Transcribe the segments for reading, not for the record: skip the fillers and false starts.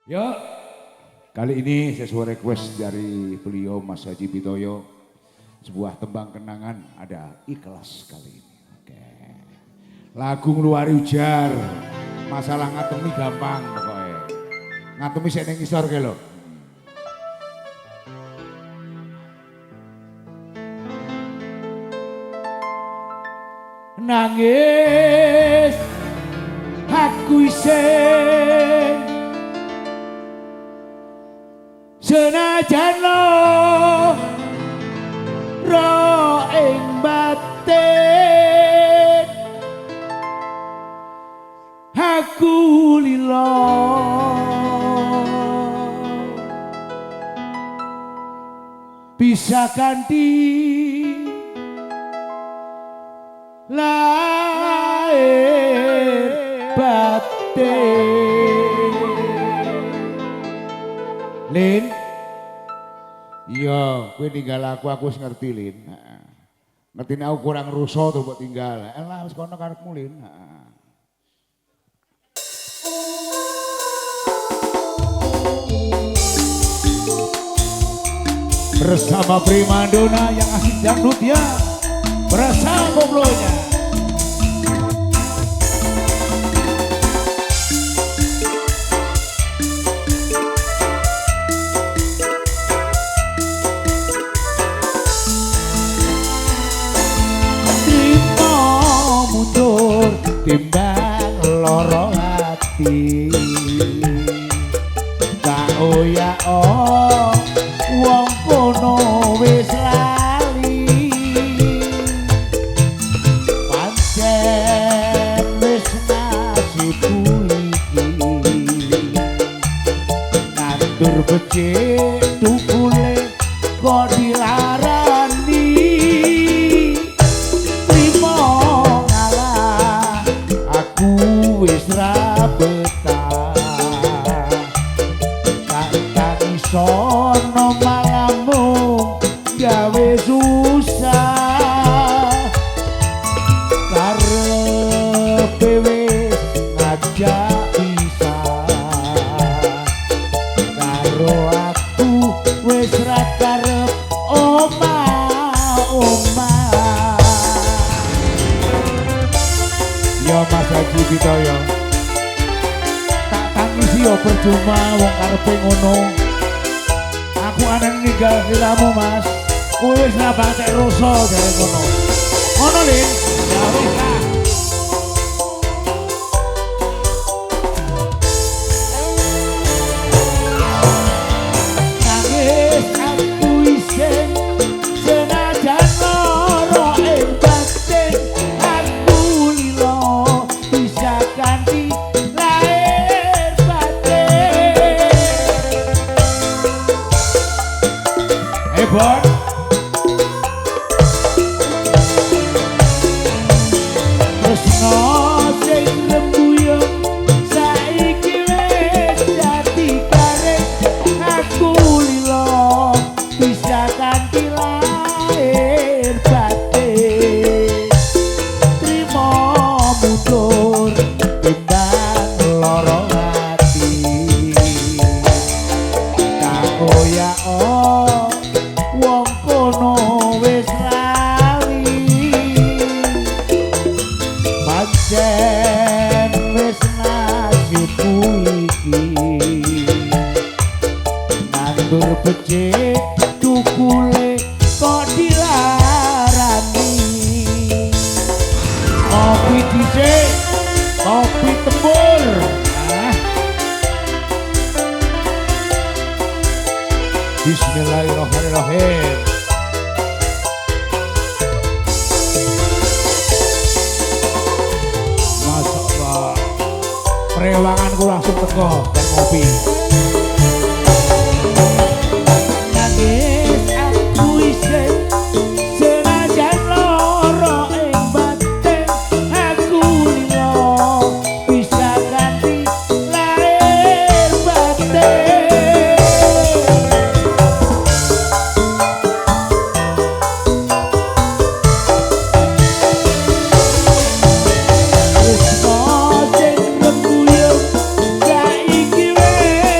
Ya, kali ini sesuai request dari beliau Mas Haji Bitoyo, sebuah tembang kenangan ada ikhlas kali ini. Oke. Lagu ngeluari ujar, masalah ngatemi gampang pokoknya. Ngatemi saya neng isor ke lo. Nangis aku isin senajan lo ro ing batin aku lilo bisa ganti lahir batin. Lin, iya, gue tinggal aku wis ngerti Lin. Ngerti aku kurang rusuh tuh buat tinggal. Elah, wis kono karepmu Lin. Bersama Primadona yang asik dangdut ya, bersama koplonya. Timbang loro hati tak oya wong kono wis lali pancen wis nasibku iki nandur becik tukule kok dilarani. Wis ra betah tak iso no malamu gawe susah karepe wis ngajak pisah karo aku wis ra karep omah-omah. Yo Mas Haji Bitoyo, tak tangisi yo percuma wong karepe ngono. Aku aneh ninggal sliramu Mas, kowe wis ra batek rasa jare ngono. Ngono Lin, ya wis lah. Nangis aku isin senajan loro ing batin aku lilo bisa ganti lahir batin. Hebat tresno sing rembuyung saiki wis dadi karep aku lilo bisa ganti lahir batin. Trimo mundur timbang loro hati tak oya wong kono wis lali pancen wis nasibku iki nandur becik tukule kok dilarani. Kopi dhisik, kopi tembur. Bismillahirrahmanirrahim. Masya Allah, perewanganku langsung teko dan ngopi. Nangis aku isin senajan loro ing batin aku lilo bisa ganti lahir batin. Tresno sing rembuyung saiki wis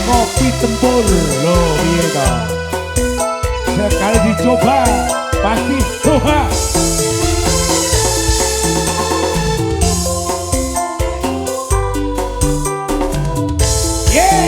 kopi tempur loh piye to. Sekali dicoba pasti soha. Yeah.